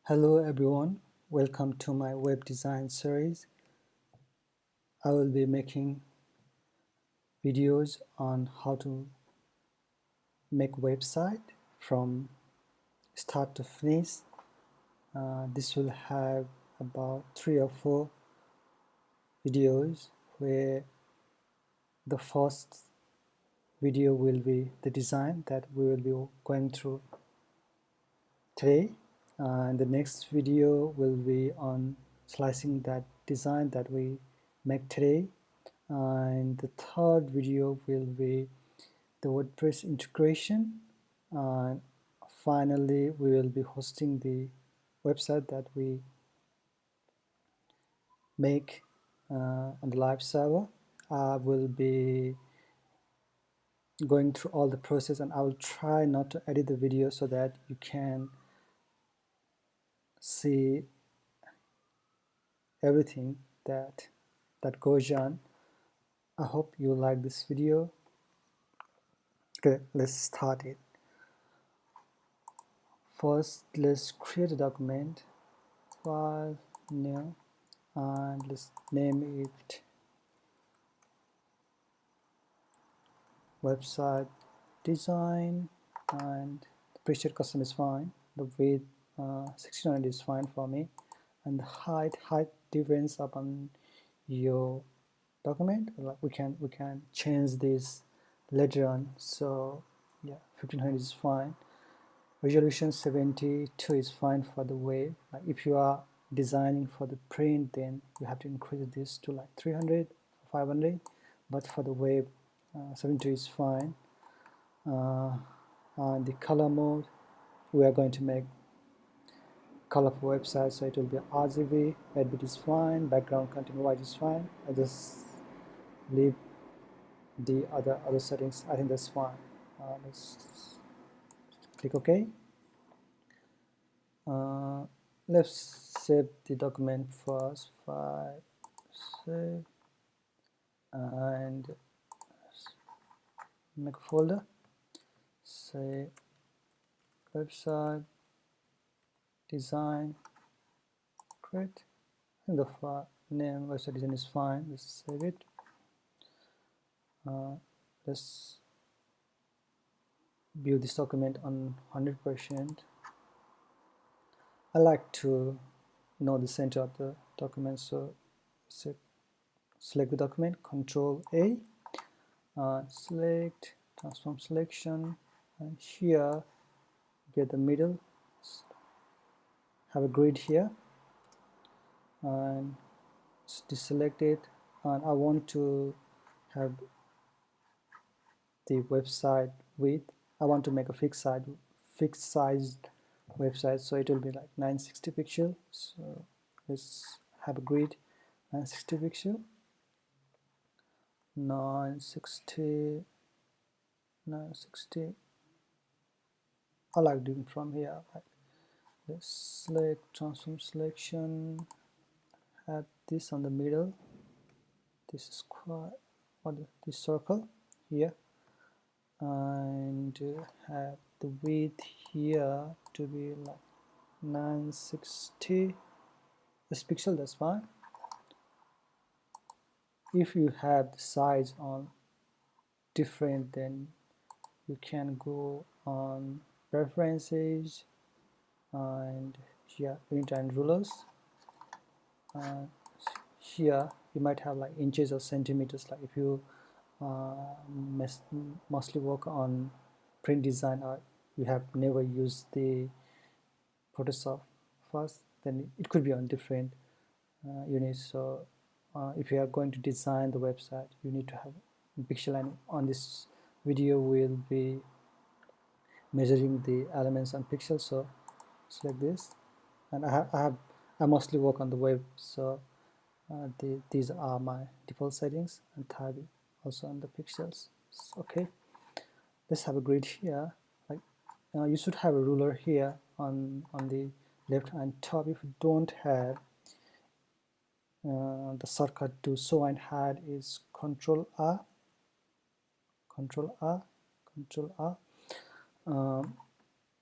Hello everyone, welcome to my web design series. I will be making videos on how to make website from start to finish. This will have about 3 or 4 videos where the first video will be the design that we will be going through today, and the next video will be on slicing that design that we make today, and the third video will be the WordPress integration, and finally we will be hosting the website that we make on the live server. I will be going through all the process, and I will try not to edit the video so that you can see everything that goes on. I hope you like this video. Okay, let's start it. First, let's create a document, file, new, and let's name it website design, and the preset custom is fine. The width 1600 is fine for me, and the height depends upon your document. Like we can change this later on. So yeah, 1500 is fine. Resolution 72 is fine for the web. Like if you are designing for the print, then you have to increase this to like 300 or 500, but for the web 72 is fine. And the color mode, we are going to make color for website, so it will be RGB. Edit is fine, background content white is fine. I just leave the other settings. I think that's fine. Let's click OK. Let's save the document first. File, save, and make a folder. Say website design, create, and the file name website design is fine. Let's save it. Let's view this document on 100%. I like to know the center of the document, so select the document, Control A, select transform selection, and here get the middle, have a grid here, and deselect it, and I want to have the website width. I want to make a fixed sized website, so it will be like 960 pixel. So let's have a grid 960 pixel, 960. I like doing from here. Let's select transform selection, have this on the middle, this is quite this circle here, and have the width here to be like 960 this pixel. That's fine. If you have the size on different, then you can go on preferences and here print and rulers. Here you might have like inches or centimeters, like if you mostly work on print design, or you have never used the Photoshop first, then it could be on different units. So if you are going to design the website, you need to have pixel, and on this video we'll be measuring the elements on pixels. So select this, and I mostly work on the web, so these are my default settings, and type also on the pixels. Okay, let's have a grid here. Like you should have a ruler here on the left hand top. If you don't have, the shortcut to show and hide is Control R, Control R, Control R.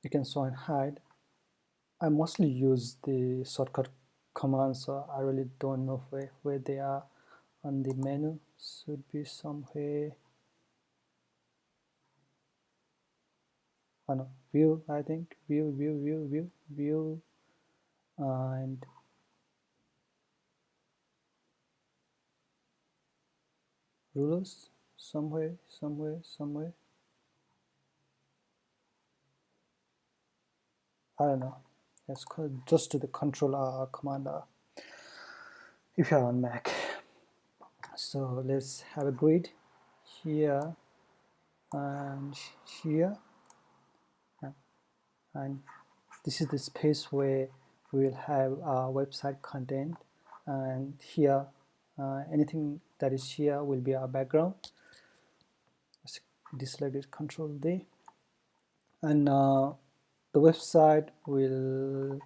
You can show and hide I mostly use the shortcut commands, so I really don't know where they are on the menu. Should be somewhere. Oh no, view, I think. View, and rulers, somewhere. I don't know. Let's just do the Control R command R if you're on Mac. So let's have a grid here and here, and this is the space where we will have our website content, and here anything that is here will be our background. Let's deselect it, Control D, and the website will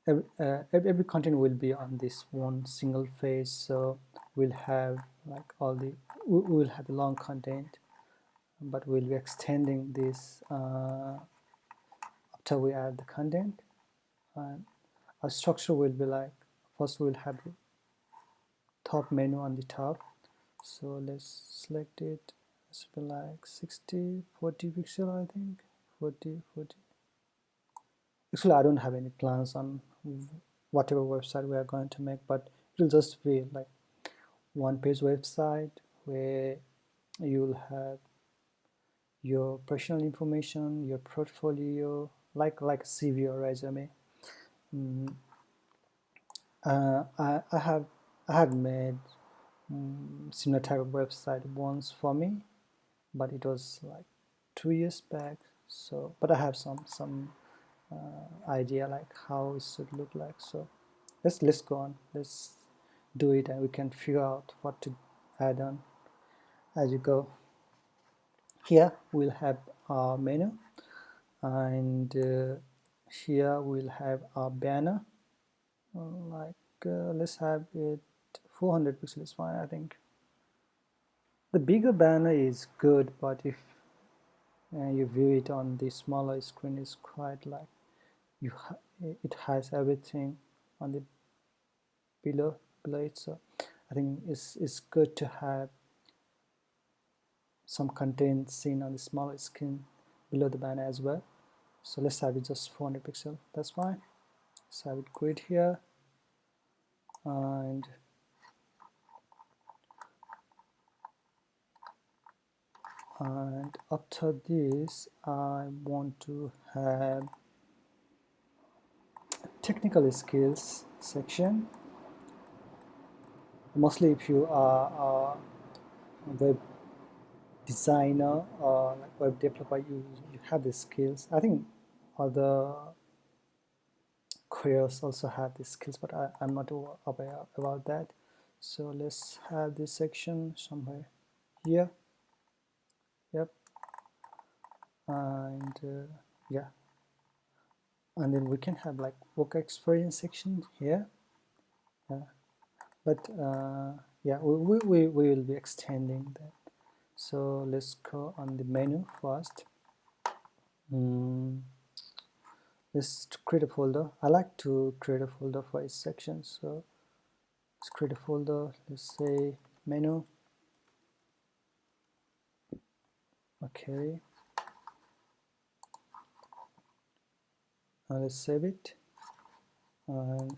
every content will be on this one single page, so we'll have like all the we will have the long content, but we'll be extending this after we add the content. And our structure will be like, first we'll have the top menu on the top, so let's select it. It's be like 40 pixel, I think. 40. Actually, I don't have any plans on whatever website we are going to make, but it'll just be like one page website where you'll have your personal information, your portfolio, like a CV or resume. I have made similar type of website once for me, but it was like 2 years back. So, but I have some idea like how it should look like. So let's go on. Let's do it, and we can figure out what to add on as you go. Here we'll have our menu, and here we'll have our banner. Let's have it 400 pixels is fine, I think. The bigger banner is good, but if you view it on the smaller screen, is quite like it has everything on the below it. So I think it's good to have some content seen on the smaller screen below the banner as well. So let's have it just 400 pixel. That's fine. Let's have it grid here, and after this I want to have technical skills section. Mostly if you are a web designer or like web developer, you have the skills. I think other careers also have the skills, but I'm not aware about that. So let's have this section somewhere here. Yep. And yeah, and then we can have like work experience section here. But yeah, we will be extending that. So let's go on the menu first. Let's create a folder. I like to create a folder for each section, so let's create a folder. Let's say menu. Okay, let's save it. And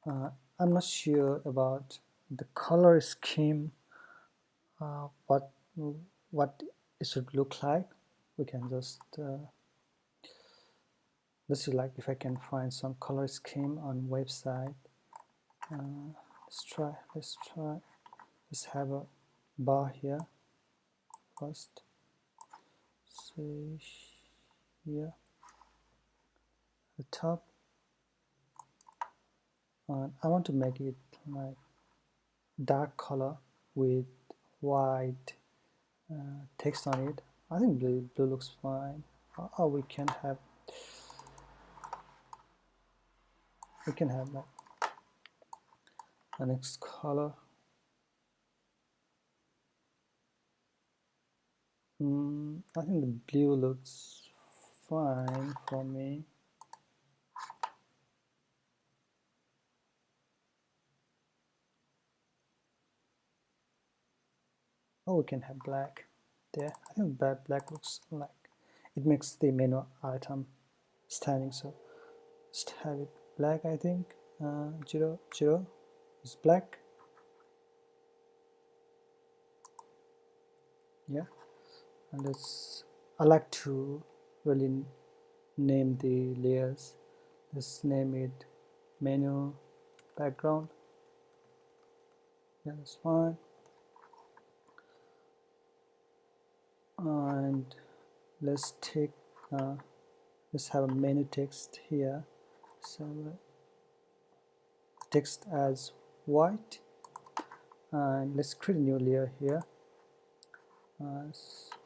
I'm not sure about the color scheme, what it should look like. We can just let's see, like if I can find some color scheme on website. Let's have a bar here first. Say here the top, and I want to make it like dark color with white text on it. I think blue looks fine. Or we can have like the next color. I think the blue looks fine for me. Oh, we can have black there. I think that black looks like it makes the menu item standing, so just have it black. I think 0 0 is black. Yeah, and I like to really name the layers. Let's name it menu background. Yeah, that's fine. And let's take let's have a menu text here. So text as white, and let's create a new layer here.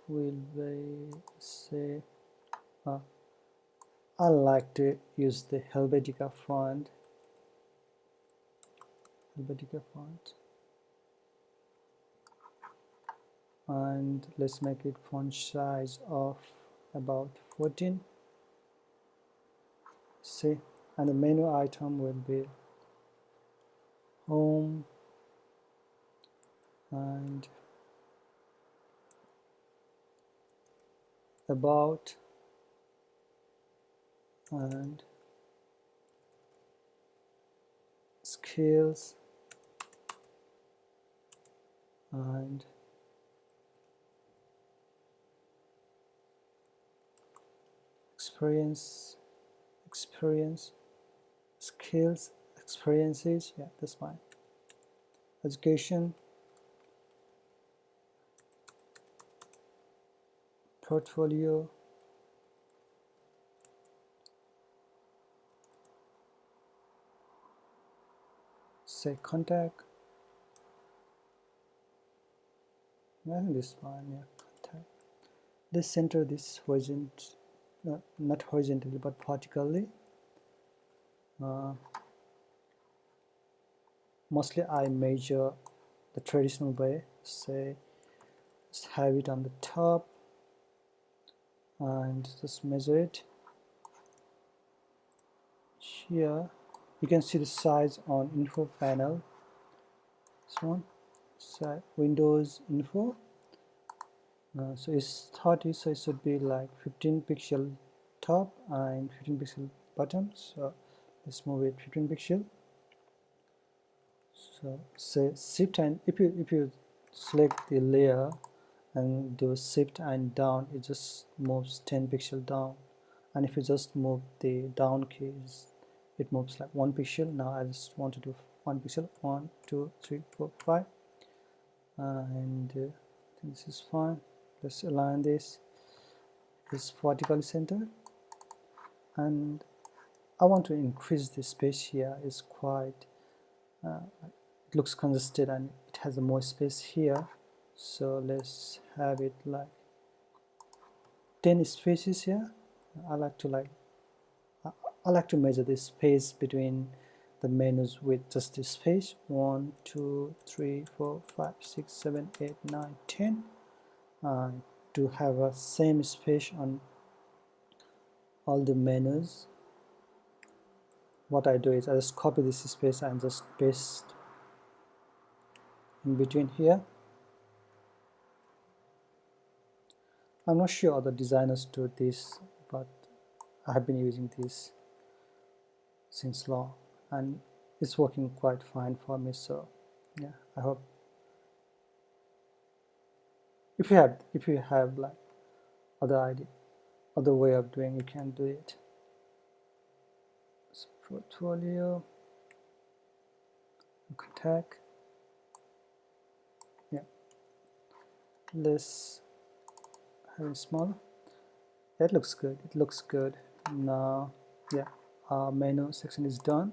Will we say I like to use the Helvetica font. And let's make it font size of about 14. See, and the menu item will be home and about and skills and experience, skills, experiences. Yeah, that's fine. Education, portfolio, say contact. I think this is fine. Yeah, contact. Let's center this not horizontally but vertically. Mostly I measure the traditional way, say just have it on the top and just measure it. Here you can see the size on info panel. This one, so Windows info. So it's 30, so it should be like 15 pixel top and 15 pixel bottom. So let's move it 15 pixel. So say shift, and if you select the layer and do shift and down, it just moves 10 pixel down. And if you just move the down keys, it moves like 1 pixel. Now I just want to do 1 pixel, 1 2 3 4 5, and I think this is fine. Let's align this vertically centered, and I want to increase the space here. It's quite it looks congested and it has more space here, so let's have it like 10 spaces here. I like to measure the space between the menus with just this space. 1 2 3 4 5 6 7 8 9 10, to have a same space on all the menus. What I do is I just copy this space and just paste in between here. I'm not sure other designers do this, but I have been using this since long and it's working quite fine for me. So yeah, I hope if you have like other way of doing, you can do it. So portfolio, contact. Yeah, let's have it smaller. That looks good. It looks good now. Yeah, our menu section is done.